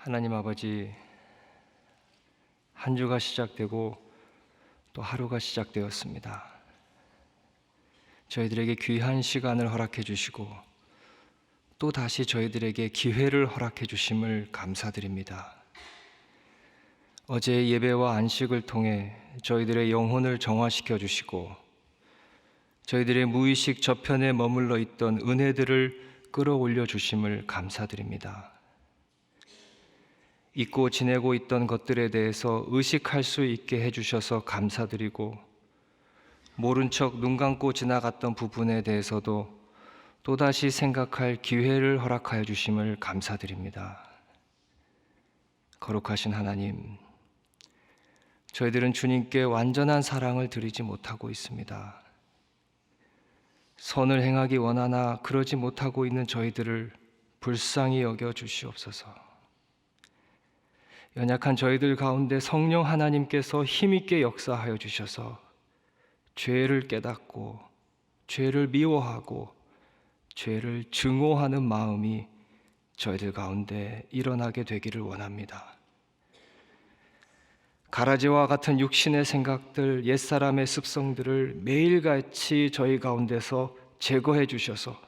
하나님 아버지, 한 주가 시작되고 또 하루가 시작되었습니다. 저희들에게 귀한 시간을 허락해 주시고 또 다시 저희들에게 기회를 허락해 주심을 감사드립니다. 어제의 예배와 안식을 통해 저희들의 영혼을 정화시켜 주시고 저희들의 무의식 저편에 머물러 있던 은혜들을 끌어올려 주심을 감사드립니다. 잊고 지내고 있던 것들에 대해서 의식할 수 있게 해주셔서 감사드리고, 모른 척 눈 감고 지나갔던 부분에 대해서도 또다시 생각할 기회를 허락하여 주심을 감사드립니다. 거룩하신 하나님, 저희들은 주님께 완전한 사랑을 드리지 못하고 있습니다. 선을 행하기 원하나 그러지 못하고 있는 저희들을 불쌍히 여겨 주시옵소서. 연약한 저희들 가운데 성령 하나님께서 힘있게 역사하여 주셔서 죄를 깨닫고 죄를 미워하고 죄를 증오하는 마음이 저희들 가운데 일어나게 되기를 원합니다. 가라지와 같은 육신의 생각들, 옛사람의 습성들을 매일같이 저희 가운데서 제거해 주셔서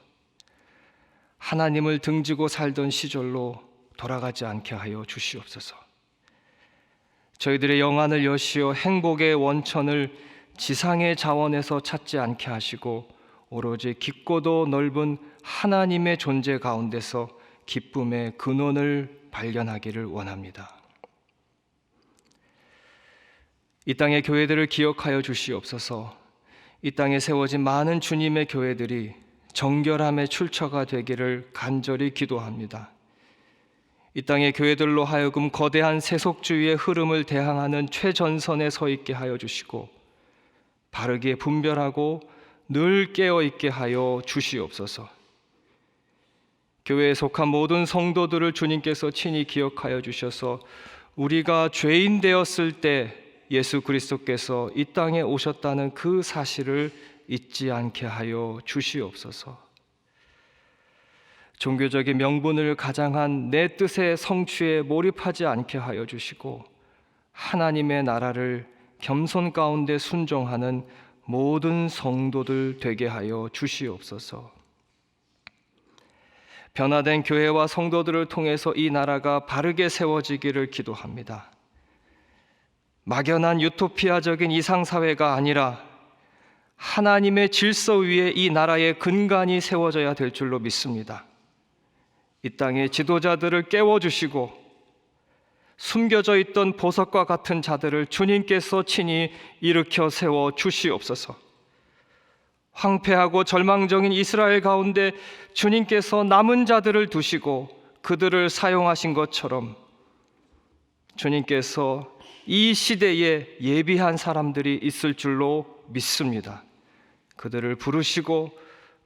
하나님을 등지고 살던 시절로 돌아가지 않게 하여 주시옵소서. 저희들의 영안을 여시어 행복의 원천을 지상의 자원에서 찾지 않게 하시고 오로지 깊고도 넓은 하나님의 존재 가운데서 기쁨의 근원을 발견하기를 원합니다. 이 땅의 교회들을 기억하여 주시옵소서. 이 땅에 세워진 많은 주님의 교회들이 정결함의 출처가 되기를 간절히 기도합니다. 이 땅의 교회들로 하여금 거대한 세속주의의 흐름을 대항하는 최전선에 서 있게 하여 주시고 바르게 분별하고 늘 깨어있게 하여 주시옵소서. 교회에 속한 모든 성도들을 주님께서 친히 기억하여 주셔서 우리가 죄인 되었을 때 예수 그리스도께서 이 땅에 오셨다는 그 사실을 잊지 않게 하여 주시옵소서. 종교적인 명분을 가장한 내 뜻의 성취에 몰입하지 않게 하여 주시고 하나님의 나라를 겸손 가운데 순종하는 모든 성도들 되게 하여 주시옵소서. 변화된 교회와 성도들을 통해서 이 나라가 바르게 세워지기를 기도합니다. 막연한 유토피아적인 이상사회가 아니라 하나님의 질서 위에 이 나라의 근간이 세워져야 될 줄로 믿습니다. 이 땅의 지도자들을 깨워주시고 숨겨져 있던 보석과 같은 자들을 주님께서 친히 일으켜 세워 주시옵소서. 황폐하고 절망적인 이스라엘 가운데 주님께서 남은 자들을 두시고 그들을 사용하신 것처럼 주님께서 이 시대에 예비한 사람들이 있을 줄로 믿습니다. 그들을 부르시고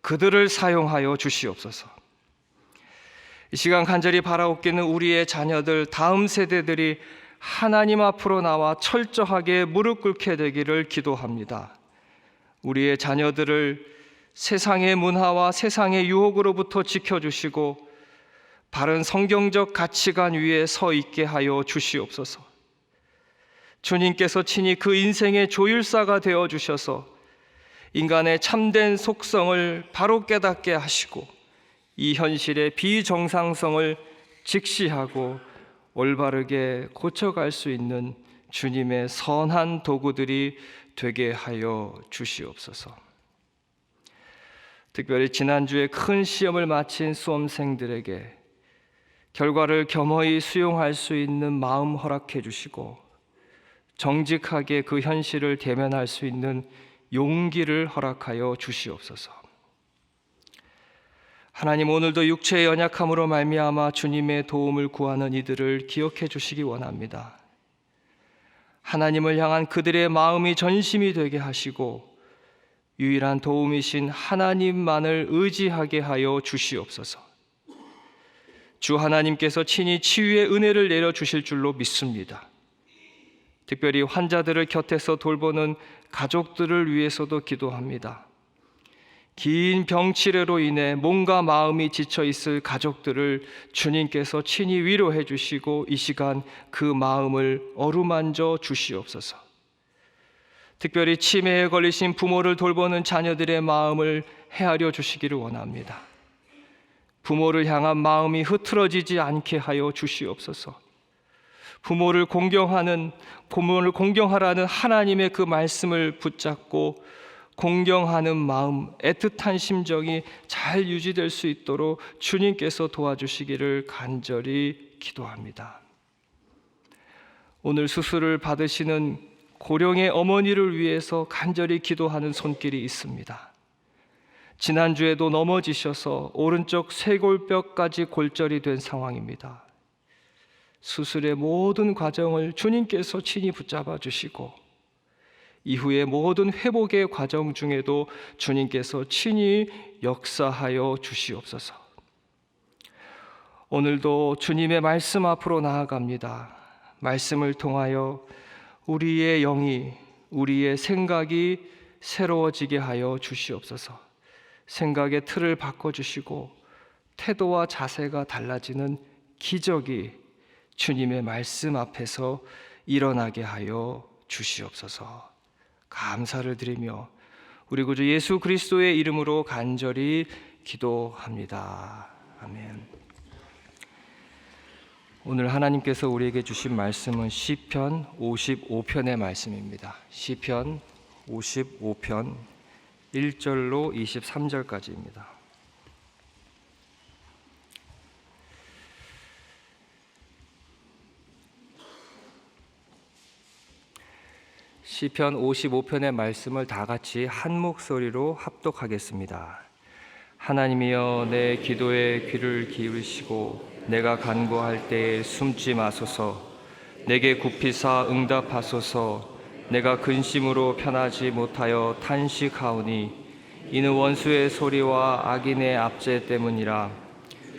그들을 사용하여 주시옵소서. 이 시간 간절히 바라옵기는 우리의 자녀들, 다음 세대들이 하나님 앞으로 나와 철저하게 무릎 꿇게 되기를 기도합니다. 우리의 자녀들을 세상의 문화와 세상의 유혹으로부터 지켜주시고 바른 성경적 가치관 위에 서 있게 하여 주시옵소서. 주님께서 친히 그 인생의 조율사가 되어 주셔서 인간의 참된 속성을 바로 깨닫게 하시고 이 현실의 비정상성을 직시하고 올바르게 고쳐갈 수 있는 주님의 선한 도구들이 되게 하여 주시옵소서. 특별히 지난주에 큰 시험을 마친 수험생들에게 결과를 겸허히 수용할 수 있는 마음 허락해 주시고 정직하게 그 현실을 대면할 수 있는 용기를 허락하여 주시옵소서. 하나님, 오늘도 육체의 연약함으로 말미암아 주님의 도움을 구하는 이들을 기억해 주시기 원합니다. 하나님을 향한 그들의 마음이 전심이 되게 하시고 유일한 도움이신 하나님만을 의지하게 하여 주시옵소서. 주 하나님께서 친히 치유의 은혜를 내려주실 줄로 믿습니다. 특별히 환자들을 곁에서 돌보는 가족들을 위해서도 기도합니다. 긴 병치레로 인해 몸과 마음이 지쳐 있을 가족들을 주님께서 친히 위로해 주시고 이 시간 그 마음을 어루만져 주시옵소서. 특별히 치매에 걸리신 부모를 돌보는 자녀들의 마음을 헤아려 주시기를 원합니다. 부모를 향한 마음이 흐트러지지 않게 하여 주시옵소서. 부모를 공경하라는 하나님의 그 말씀을 붙잡고 공경하는 마음, 애틋한 심정이 잘 유지될 수 있도록 주님께서 도와주시기를 간절히 기도합니다. 오늘 수술을 받으시는 고령의 어머니를 위해서 간절히 기도하는 손길이 있습니다. 지난주에도 넘어지셔서 오른쪽 쇄골뼈까지 골절이 된 상황입니다. 수술의 모든 과정을 주님께서 친히 붙잡아 주시고 이후의 모든 회복의 과정 중에도 주님께서 친히 역사하여 주시옵소서. 오늘도 주님의 말씀 앞으로 나아갑니다. 말씀을 통하여 우리의 영이, 우리의 생각이 새로워지게 하여 주시옵소서. 생각의 틀을 바꿔주시고 태도와 자세가 달라지는 기적이 주님의 말씀 앞에서 일어나게 하여 주시옵소서. 감사를 드리며 우리 구주 예수 그리스도의 이름으로 간절히 기도합니다. 아멘. 오늘 하나님께서 우리에게 주신 말씀은 시편 55편의 말씀입니다. 시편 55편 1절로 23절까지입니다. 시편 55편의 말씀을 다 같이 한 목소리로 합독하겠습니다. 하나님이여 내 기도에 귀를 기울이시고 내가 간구할 때에 숨지 마소서. 내게 굽히사 응답하소서. 내가 근심으로 편하지 못하여 탄식하오니 이는 원수의 소리와 악인의 압제 때문이라.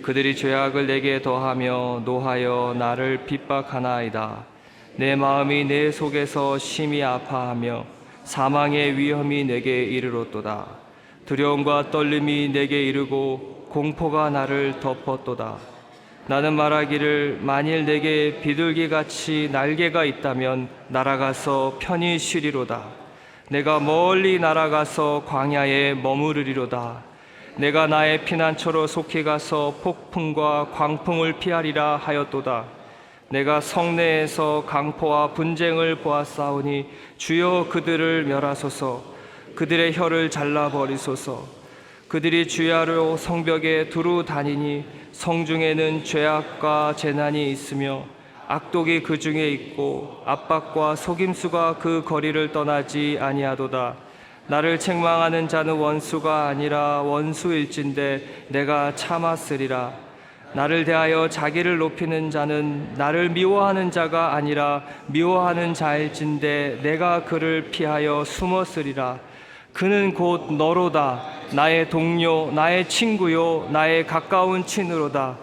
그들이 죄악을 내게 더하며 노하여 나를 핍박하나이다. 내 마음이 내 속에서 심히 아파하며 사망의 위험이 내게 이르렀도다. 두려움과 떨림이 내게 이르고 공포가 나를 덮었도다. 나는 말하기를 만일 내게 비둘기같이 날개가 있다면 날아가서 편히 쉬리로다. 내가 멀리 날아가서 광야에 머무르리로다. 내가 나의 피난처로 속히 가서 폭풍과 광풍을 피하리라 하였도다. 내가 성내에서 강포와 분쟁을 보았사오니 주여 그들을 멸하소서. 그들의 혀를 잘라버리소서. 그들이 주야로 성벽에 두루 다니니 성중에는 죄악과 재난이 있으며 악독이 그 중에 있고 압박과 속임수가 그 거리를 떠나지 아니하도다. 나를 책망하는 자는 원수가 아니라 원수일진데 내가 참았으리라. 나를 대하여 자기를 높이는 자는 나를 미워하는 자가 아니라 미워하는 자일진데 내가 그를 피하여 숨었으리라. 그는 곧 너로다. 나의 동료, 나의 친구요, 나의 가까운 친으로다.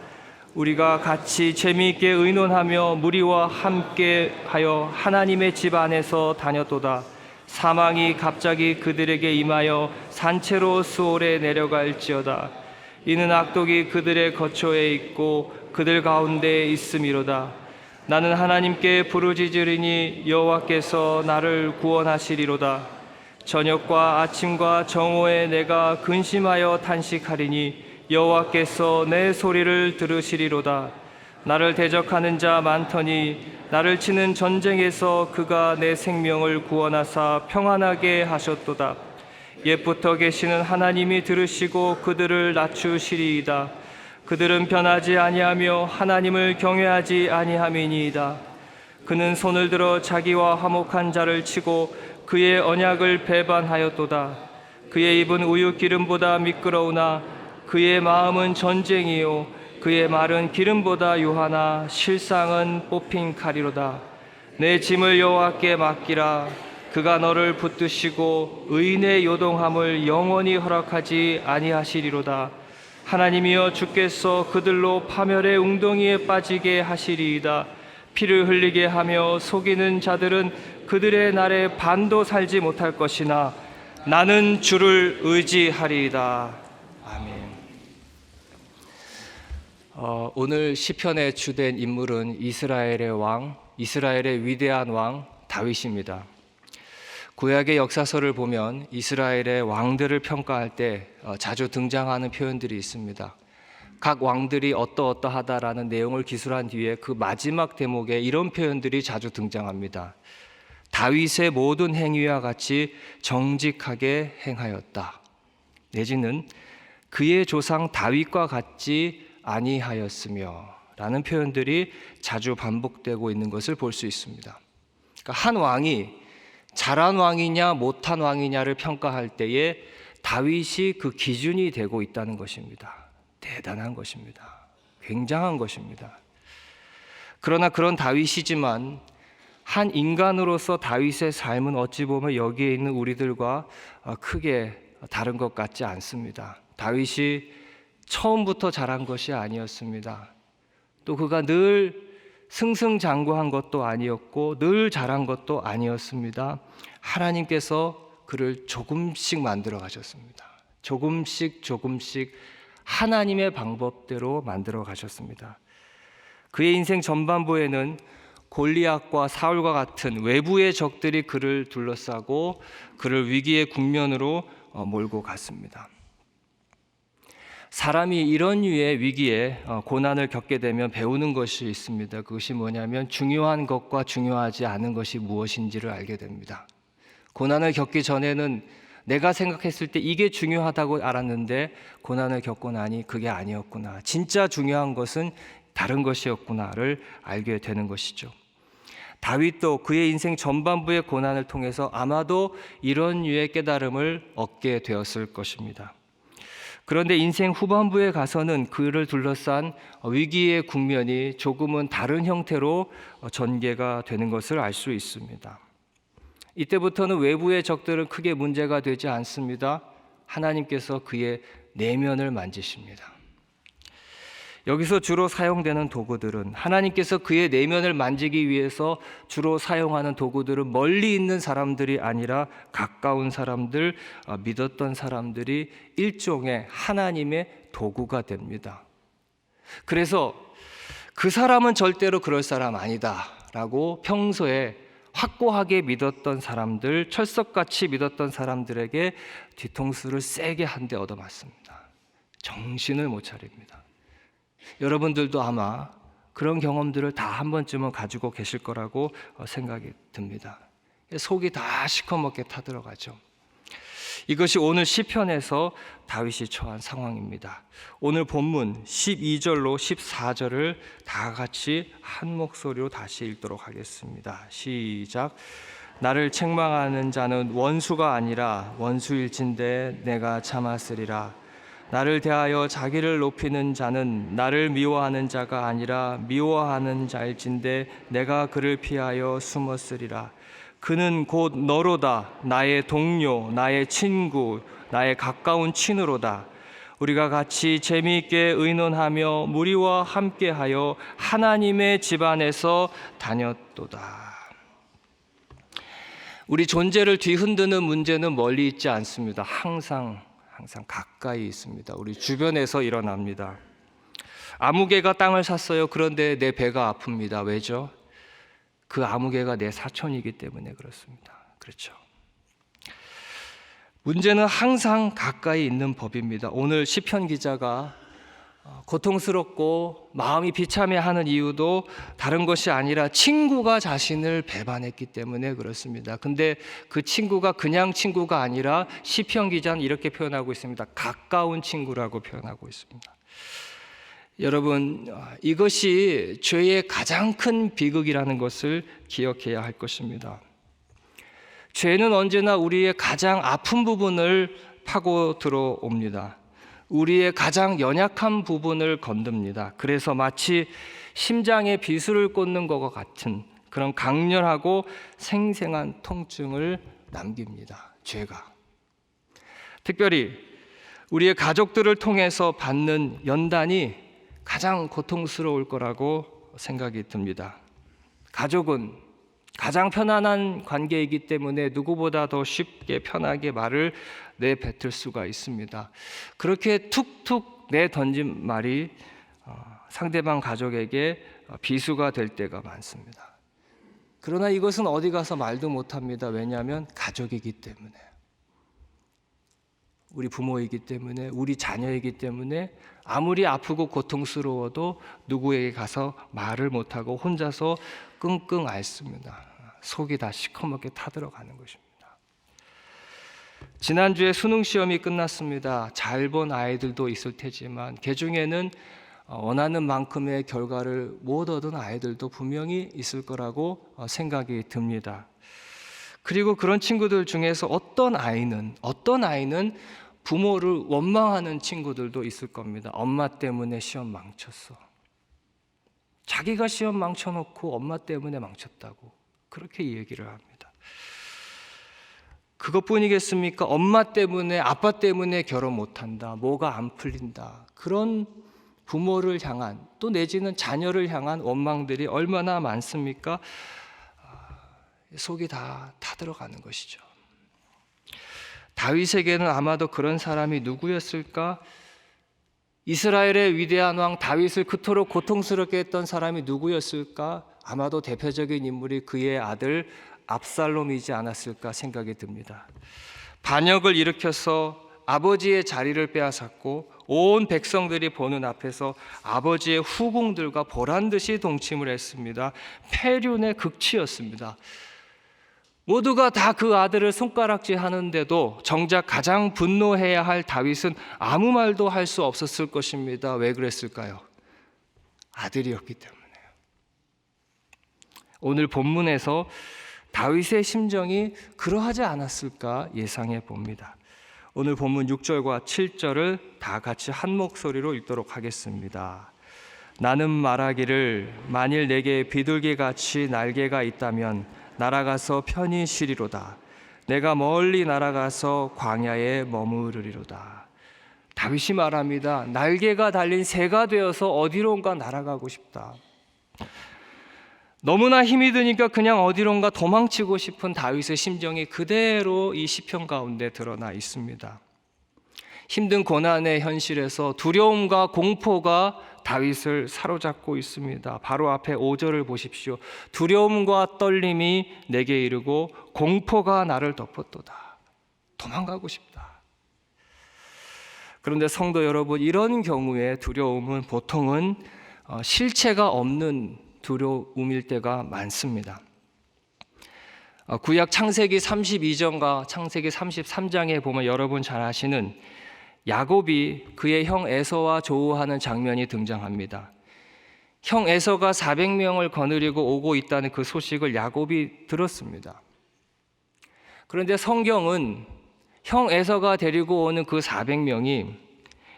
우리가 같이 재미있게 의논하며 무리와 함께하여 하나님의 집 안에서 다녔도다. 사망이 갑자기 그들에게 임하여 산채로 수월에 내려갈지어다. 이는 악독이 그들의 거처에 있고 그들 가운데 있음이로다. 나는 하나님께 부르짖으리니 여호와께서 나를 구원하시리로다. 저녁과 아침과 정오에 내가 근심하여 탄식하리니 여호와께서 내 소리를 들으시리로다. 나를 대적하는 자 많더니 나를 치는 전쟁에서 그가 내 생명을 구원하사 평안하게 하셨도다. 옛부터 계시는 하나님이 들으시고 그들을 낮추시리이다. 그들은 변하지 아니하며 하나님을 경외하지 아니함이니이다. 그는 손을 들어 자기와 화목한 자를 치고 그의 언약을 배반하였도다. 그의 입은 우유 기름보다 미끄러우나 그의 마음은 전쟁이요 그의 말은 기름보다 유하나 실상은 뽑힌 칼이로다. 내 짐을 여호와께 맡기라. 그가 너를 붙드시고 의인의 요동함을 영원히 허락하지 아니하시리로다. 하나님이여 주께서 그들로 파멸의 웅덩이에 빠지게 하시리이다. 피를 흘리게 하며 속이는 자들은 그들의 날에 반도 살지 못할 것이나 나는 주를 의지하리이다. 아멘. 오늘 시편의 주된 인물은 이스라엘의 위대한 왕 다윗입니다. 구약의 역사서를 보면 이스라엘의 왕들을 평가할 때 자주 등장하는 표현들이 있습니다. 각 왕들이 어떠어떠하다라는 내용을 기술한 뒤에 그 마지막 대목에 이런 표현들이 자주 등장합니다. 다윗의 모든 행위와 같이 정직하게 행하였다. 내지는 그의 조상 다윗과 같지 아니하였으며 라는 표현들이 자주 반복되고 있는 것을 볼 수 있습니다. 그러니까 한 왕이 잘한 왕이냐 못한 왕이냐를 평가할 때에 다윗이 그 기준이 되고 있다는 것입니다. 대단한 것입니다. 굉장한 것입니다. 그러나 그런 다윗이지만 한 인간으로서 다윗의 삶은 어찌 보면 여기에 있는 우리들과 크게 다른 것 같지 않습니다. 다윗이 처음부터 잘한 것이 아니었습니다. 또 그가 늘 승승장구한 것도 아니었고 늘 잘한 것도 아니었습니다. 하나님께서 그를 조금씩 만들어 가셨습니다. 조금씩 하나님의 방법대로 만들어 가셨습니다. 그의 인생 전반부에는 골리앗과 사울과 같은 외부의 적들이 그를 둘러싸고 그를 위기의 국면으로 몰고 갔습니다. 사람이 이런 류의 위기에 고난을 겪게 되면 배우는 것이 있습니다. 그것이 뭐냐면 중요한 것과 중요하지 않은 것이 무엇인지를 알게 됩니다. 고난을 겪기 전에는 내가 생각했을 때 이게 중요하다고 알았는데 고난을 겪고 나니 그게 아니었구나. 진짜 중요한 것은 다른 것이었구나를 알게 되는 것이죠. 다윗도 그의 인생 전반부의 고난을 통해서 아마도 이런 류의 깨달음을 얻게 되었을 것입니다. 그런데 인생 후반부에 가서는 그를 둘러싼 위기의 국면이 조금은 다른 형태로 전개가 되는 것을 알 수 있습니다. 이때부터는 외부의 적들은 크게 문제가 되지 않습니다. 하나님께서 그의 내면을 만지십니다. 여기서 주로 사용되는 도구들은 하나님께서 그의 내면을 만지기 위해서 주로 사용하는 도구들은 멀리 있는 사람들이 아니라 가까운 사람들, 믿었던 사람들이 일종의 하나님의 도구가 됩니다. 그래서 그 사람은 절대로 그럴 사람 아니다 라고 평소에 확고하게 믿었던 사람들, 철석같이 믿었던 사람들에게 뒤통수를 세게 한 대 얻어맞습니다. 정신을 못 차립니다. 여러분들도 아마 그런 경험들을 다 한 번쯤은 가지고 계실 거라고 생각이 듭니다. 속이 다 시커멓게 타들어가죠. 이것이 오늘 시편에서 다윗이 처한 상황입니다. 오늘 본문 12절로 14절을 다 같이 한 목소리로 다시 읽도록 하겠습니다. 시작. 나를 책망하는 자는 원수가 아니라 원수일진데 내가 참았으리라. 나를 대하여 자기를 높이는 자는 나를 미워하는 자가 아니라 미워하는 자일진데 내가 그를 피하여 숨었으리라. 그는 곧 너로다. 나의 동료, 나의 친구, 나의 가까운 친으로다. 우리가 같이 재미있게 의논하며 무리와 함께하여 하나님의 집안에서 다녔도다. 우리 존재를 뒤흔드는 문제는 멀리 있지 않습니다. 항상 가까이 있습니다. 우리 주변에서 일어납니다. 아무개가 땅을 샀어요. 그런데 내 배가 아픕니다. 왜죠? 그 아무개가 내 사촌이기 때문에 그렇습니다. 그렇죠. 문제는 항상 가까이 있는 법입니다. 오늘 시편 기자가 고통스럽고 마음이 비참해하는 이유도 다른 것이 아니라 친구가 자신을 배반했기 때문에 그렇습니다. 근데 그 친구가 그냥 친구가 아니라 시편 기자는 이렇게 표현하고 있습니다. 가까운 친구라고 표현하고 있습니다. 여러분, 이것이 죄의 가장 큰 비극이라는 것을 기억해야 할 것입니다. 죄는 언제나 우리의 가장 아픈 부분을 파고 들어옵니다. 우리의 가장 연약한 부분을 건듭니다. 그래서 마치 심장에 비수를 꽂는 것과 같은 그런 강렬하고 생생한 통증을 남깁니다. 죄가. 특별히 우리의 가족들을 통해서 받는 연단이 가장 고통스러울 거라고 생각이 듭니다. 가족은 가장 편안한 관계이기 때문에 누구보다 더 쉽게 편하게 말을 내뱉을 수가 있습니다. 그렇게 툭툭 내던진 말이 상대방 가족에게 비수가 될 때가 많습니다. 그러나 이것은 어디 가서 말도 못합니다. 왜냐하면 가족이기 때문에, 우리 부모이기 때문에, 우리 자녀이기 때문에 아무리 아프고 고통스러워도 누구에게 가서 말을 못하고 혼자서 끙끙 앓습니다. 속이 다 시커멓게 타들어가는 것입니다. 지난주에 수능 시험이 끝났습니다. 잘 본 아이들도 있을 테지만 그 중에는 원하는 만큼의 결과를 못 얻은 아이들도 분명히 있을 거라고 생각이 듭니다. 그리고 그런 친구들 중에서 어떤 아이는 부모를 원망하는 친구들도 있을 겁니다. 엄마 때문에 시험 망쳤어. 자기가 시험 망쳐놓고 엄마 때문에 망쳤다고 그렇게 얘기를 합니다. 그것뿐이겠습니까? 엄마 때문에, 아빠 때문에 결혼 못한다, 뭐가 안 풀린다, 그런 부모를 향한, 또 내지는 자녀를 향한 원망들이 얼마나 많습니까? 속이 다 타들어가는 것이죠. 다윗에게는 아마도 그런 사람이 누구였을까? 이스라엘의 위대한 왕 다윗을 그토록 고통스럽게 했던 사람이 누구였을까? 아마도 대표적인 인물이 그의 아들 압살롬이지 않았을까 생각이 듭니다. 반역을 일으켜서 아버지의 자리를 빼앗았고 온 백성들이 보는 앞에서 아버지의 후궁들과 보란듯이 동침을 했습니다. 패륜의 극치였습니다. 모두가 다 그 아들을 손가락질 하는데도 정작 가장 분노해야 할 다윗은 아무 말도 할 수 없었을 것입니다. 왜 그랬을까요? 아들이었기 때문에요. 오늘 본문에서 다윗의 심정이 그러하지 않았을까 예상해 봅니다. 오늘 본문 6절과 7절을 다 같이 한 목소리로 읽도록 하겠습니다. 나는 말하기를 만일 내게 비둘기같이 날개가 있다면 날아가서 편히 쉬리로다. 내가 멀리 날아가서 광야에 머무르리로다. 다윗이 말합니다. 날개가 달린 새가 되어서 어디론가 날아가고 싶다. 너무나 힘이 드니까 그냥 어디론가 도망치고 싶은 다윗의 심정이 그대로 이 시편 가운데 드러나 있습니다. 힘든 고난의 현실에서 두려움과 공포가 다윗을 사로잡고 있습니다. 바로 앞에 5절을 보십시오. 두려움과 떨림이 내게 이르고 공포가 나를 덮었도다. 도망가고 싶다. 그런데 성도 여러분, 이런 경우에 두려움은 보통은 실체가 없는 두려움일 때가 많습니다. 구약 창세기 32장과 창세기 33장에 보면 여러분 잘 아시는 야곱이 그의 형 에서와 조우하는 장면이 등장합니다. 형 에서가 400명을 거느리고 오고 있다는 그 소식을 야곱이 들었습니다. 그런데 성경은 형 에서가 데리고 오는 그 400명이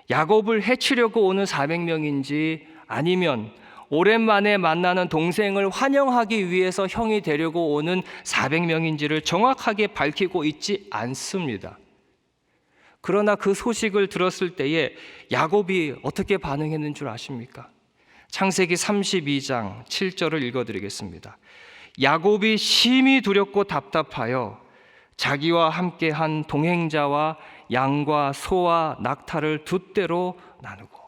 야곱을 해치려고 오는 400명인지 아니면 오랜만에 만나는 동생을 환영하기 위해서 형이 데리고 오는 400명인지를 정확하게 밝히고 있지 않습니다. 그러나 그 소식을 들었을 때에 야곱이 어떻게 반응했는 줄 아십니까? 창세기 32장 7절을 읽어드리겠습니다. 야곱이 심히 두렵고 답답하여 자기와 함께한 동행자와 양과 소와 낙타를 두 떼로 나누고,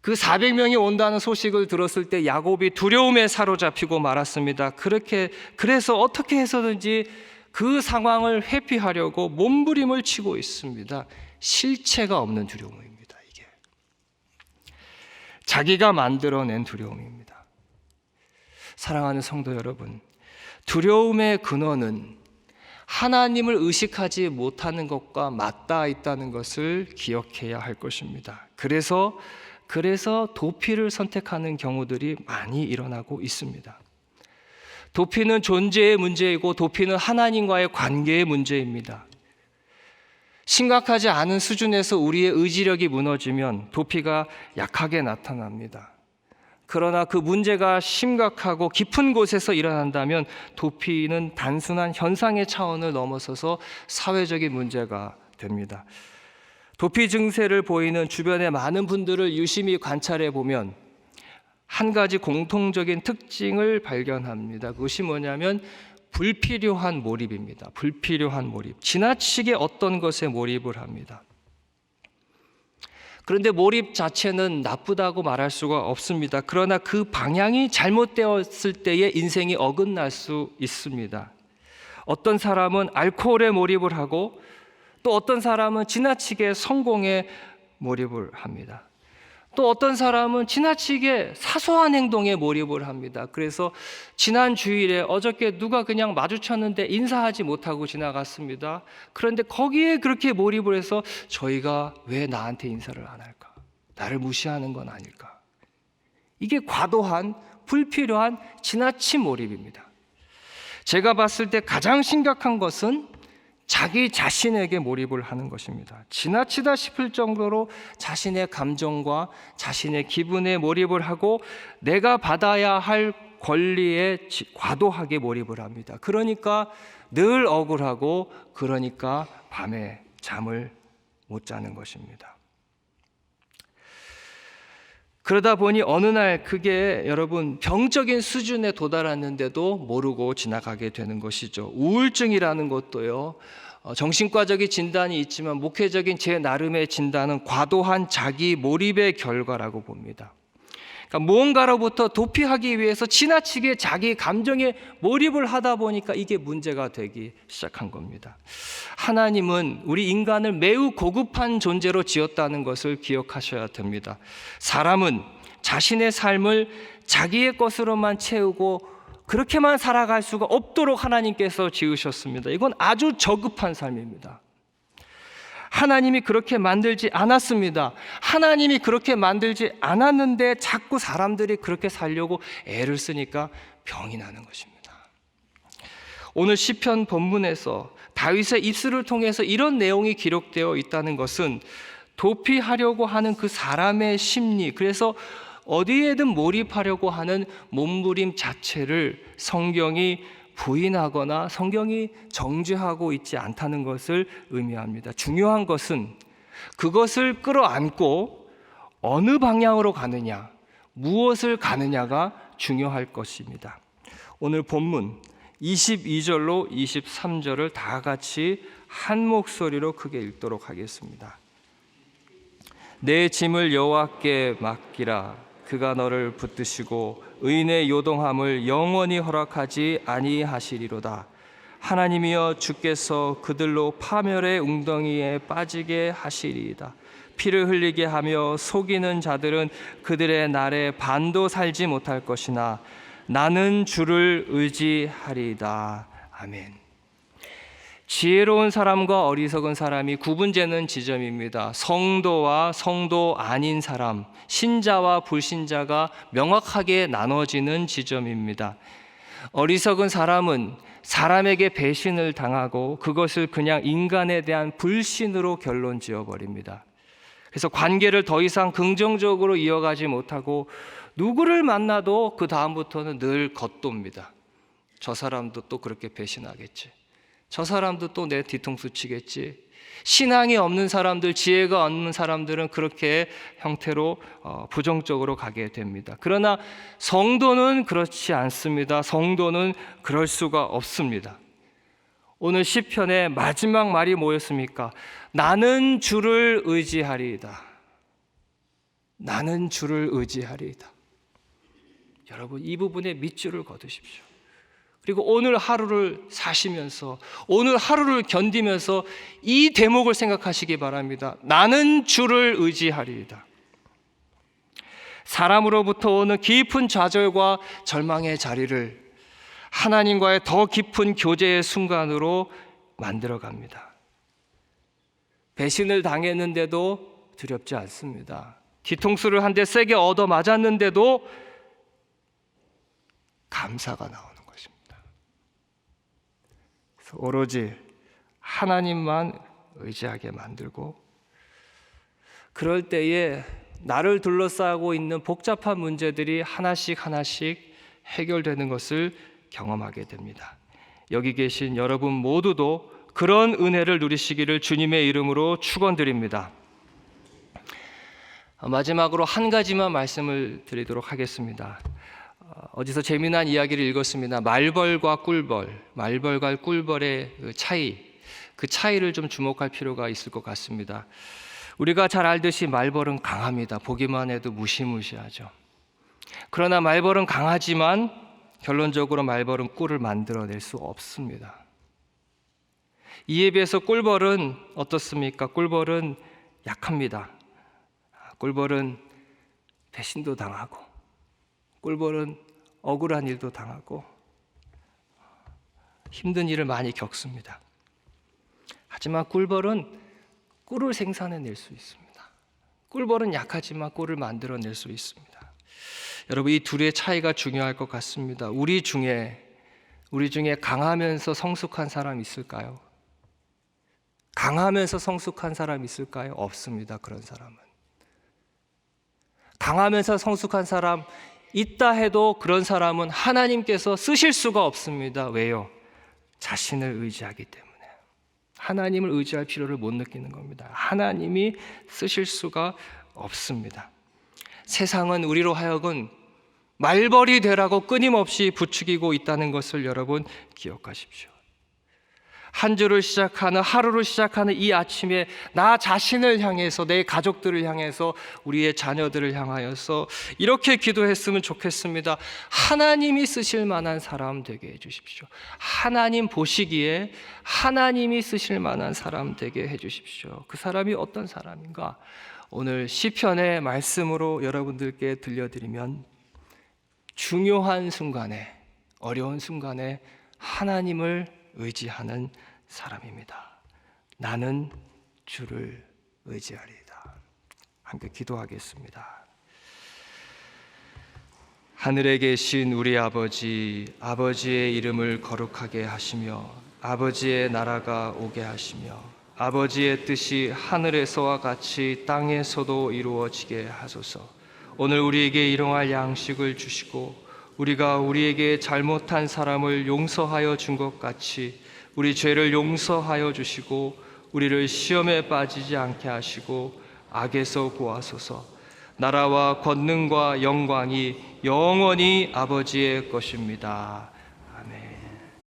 그 400명이 온다는 소식을 들었을 때 야곱이 두려움에 사로잡히고 말았습니다. 그래서 어떻게 해서든지 그 상황을 회피하려고 몸부림을 치고 있습니다. 실체가 없는 두려움입니다. 이게 자기가 만들어낸 두려움입니다. 사랑하는 성도 여러분, 두려움의 근원은 하나님을 의식하지 못하는 것과 맞닿아 있다는 것을 기억해야 할 것입니다. 그래서 도피를 선택하는 경우들이 많이 일어나고 있습니다. 도피는 존재의 문제이고 도피는 하나님과의 관계의 문제입니다. 심각하지 않은 수준에서 우리의 의지력이 무너지면 도피가 약하게 나타납니다. 그러나 그 문제가 심각하고 깊은 곳에서 일어난다면 도피는 단순한 현상의 차원을 넘어서서 사회적인 문제가 됩니다. 도피 증세를 보이는 주변의 많은 분들을 유심히 관찰해 보면 한 가지 공통적인 특징을 발견합니다. 그것이 뭐냐면 불필요한 몰입입니다. 불필요한 몰입. 지나치게 어떤 것에 몰입을 합니다. 그런데 몰입 자체는 나쁘다고 말할 수가 없습니다. 그러나 그 방향이 잘못되었을 때의 인생이 어긋날 수 있습니다. 어떤 사람은 알코올에 몰입을 하고 또 어떤 사람은 지나치게 성공에 몰입을 합니다. 또 어떤 사람은 지나치게 사소한 행동에 몰입을 합니다. 그래서 지난 주일에 어저께 누가 그냥 마주쳤는데 인사하지 못하고 지나갔습니다. 그런데 거기에 그렇게 몰입을 해서 저희가 왜 나한테 인사를 안 할까? 나를 무시하는 건 아닐까? 이게 과도한 불필요한 지나친 몰입입니다. 제가 봤을 때 가장 심각한 것은 자기 자신에게 몰입을 하는 것입니다. 지나치다 싶을 정도로 자신의 감정과 자신의 기분에 몰입을 하고 내가 받아야 할 권리에 과도하게 몰입을 합니다. 그러니까 늘 억울하고 그러니까 밤에 잠을 못 자는 것입니다. 그러다 보니 어느 날 그게 여러분 병적인 수준에 도달했는데도 모르고 지나가게 되는 것이죠. 우울증이라는 것도요, 정신과적인 진단이 있지만 목회적인 제 나름의 진단은 과도한 자기 몰입의 결과라고 봅니다. 그러니까 무언가로부터 도피하기 위해서 지나치게 자기 감정에 몰입을 하다 보니까 이게 문제가 되기 시작한 겁니다. 하나님은 우리 인간을 매우 고급한 존재로 지었다는 것을 기억하셔야 됩니다. 사람은 자신의 삶을 자기의 것으로만 채우고 그렇게만 살아갈 수가 없도록 하나님께서 지으셨습니다. 이건 아주 저급한 삶입니다. 하나님이 그렇게 만들지 않았습니다. 하나님이 그렇게 만들지 않았는데 자꾸 사람들이 그렇게 살려고 애를 쓰니까 병이 나는 것입니다. 오늘 시편 본문에서 다윗의 입술을 통해서 이런 내용이 기록되어 있다는 것은 도피하려고 하는 그 사람의 심리, 그래서 어디에든 몰입하려고 하는 몸부림 자체를 성경이 부인하거나 성경이 정죄하고 있지 않다는 것을 의미합니다. 중요한 것은 그것을 끌어안고 어느 방향으로 가느냐, 무엇을 가느냐가 중요할 것입니다. 오늘 본문 22절로 23절을 다 같이 한 목소리로 크게 읽도록 하겠습니다. 내 짐을 여호와께 맡기라. 그가 너를 붙드시고 의인의 요동함을 영원히 허락하지 아니하시리로다. 하나님이여 주께서 그들로 파멸의 웅덩이에 빠지게 하시리이다. 피를 흘리게 하며 속이는 자들은 그들의 날에 반도 살지 못할 것이나 나는 주를 의지하리이다. 아멘. 지혜로운 사람과 어리석은 사람이 구분되는 지점입니다. 성도와 성도 아닌 사람, 신자와 불신자가 명확하게 나눠지는 지점입니다. 어리석은 사람은 사람에게 배신을 당하고 그것을 그냥 인간에 대한 불신으로 결론 지어버립니다. 그래서 관계를 더 이상 긍정적으로 이어가지 못하고 누구를 만나도 그 다음부터는 늘 겉돕니다. 저 사람도 또 그렇게 배신하겠지. 저 사람도 또 내 뒤통수 치겠지. 신앙이 없는 사람들, 지혜가 없는 사람들은 그렇게 형태로 부정적으로 가게 됩니다. 그러나 성도는 그렇지 않습니다. 성도는 그럴 수가 없습니다. 오늘 시편의 마지막 말이 뭐였습니까? 나는 주를 의지하리이다. 나는 주를 의지하리이다. 여러분, 이 부분에 밑줄을 거두십시오. 그리고 오늘 하루를 사시면서 오늘 하루를 견디면서 이 대목을 생각하시기 바랍니다. 나는 주를 의지하리이다. 사람으로부터 오는 깊은 좌절과 절망의 자리를 하나님과의 더 깊은 교제의 순간으로 만들어갑니다. 배신을 당했는데도 두렵지 않습니다. 뒤통수를 한 대 세게 얻어 맞았는데도 감사가 나오는 것입니다. 그래서 오로지 하나님만 의지하게 만들고, 그럴 때에 나를 둘러싸고 있는 복잡한 문제들이 하나씩 하나씩 해결되는 것을 경험하게 됩니다. 여기 계신 여러분 모두도 그런 은혜를 누리시기를 주님의 이름으로 축원드립니다. 마지막으로 한 가지만 말씀을 드리도록 하겠습니다. 어디서 재미난 이야기를 읽었습니다. 말벌과 꿀벌, 말벌과 꿀벌의 그 차이를 좀 주목할 필요가 있을 것 같습니다. 우리가 잘 알듯이 말벌은 강합니다. 보기만 해도 무시무시하죠. 그러나 말벌은 강하지만 결론적으로 말벌은 꿀을 만들어낼 수 없습니다. 이에 비해서 꿀벌은 어떻습니까? 꿀벌은 약합니다. 꿀벌은 배신도 당하고, 꿀벌은 억울한 일도 당하고, 힘든 일을 많이 겪습니다. 하지만 꿀벌은 꿀을 생산해낼 수 있습니다. 꿀벌은 약하지만 꿀을 만들어낼 수 있습니다. 여러분, 이 둘의 차이가 중요할 것 같습니다. 우리 중에 강하면서 성숙한 사람 있을까요? 강하면서 성숙한 사람 있을까요? 없습니다. 그런 사람은. 강하면서 성숙한 사람 있다 해도 그런 사람은 하나님께서 쓰실 수가 없습니다. 왜요? 자신을 의지하기 때문에. 하나님을 의지할 필요를 못 느끼는 겁니다. 하나님이 쓰실 수가 없습니다. 세상은 우리로 하여금 말벌이 되라고 끊임없이 부추기고 있다는 것을 여러분 기억하십시오. 한 주를 시작하는, 하루를 시작하는 이 아침에 나 자신을 향해서, 내 가족들을 향해서, 우리의 자녀들을 향하여서 이렇게 기도했으면 좋겠습니다. 하나님이 쓰실 만한 사람 되게 해주십시오. 하나님 보시기에 하나님이 쓰실 만한 사람 되게 해주십시오. 그 사람이 어떤 사람인가? 오늘 시편의 말씀으로 여러분들께 들려드리면, 중요한 순간에, 어려운 순간에 하나님을 의지하는 사람입니다. 나는 주를 의지하리이다. 함께 기도하겠습니다. 하늘에 계신 우리 아버지, 아버지의 이름을 거룩하게 하시며 아버지의 나라가 오게 하시며 아버지의 뜻이 하늘에서와 같이 땅에서도 이루어지게 하소서. 오늘 우리에게 일용할 양식을 주시고 우리가 우리에게 잘못한 사람을 용서하여 준 것 같이 우리 죄를 용서하여 주시고 우리를 시험에 빠지지 않게 하시고 악에서 구하소서. 나라와 권능과 영광이 영원히 아버지의 것입니다.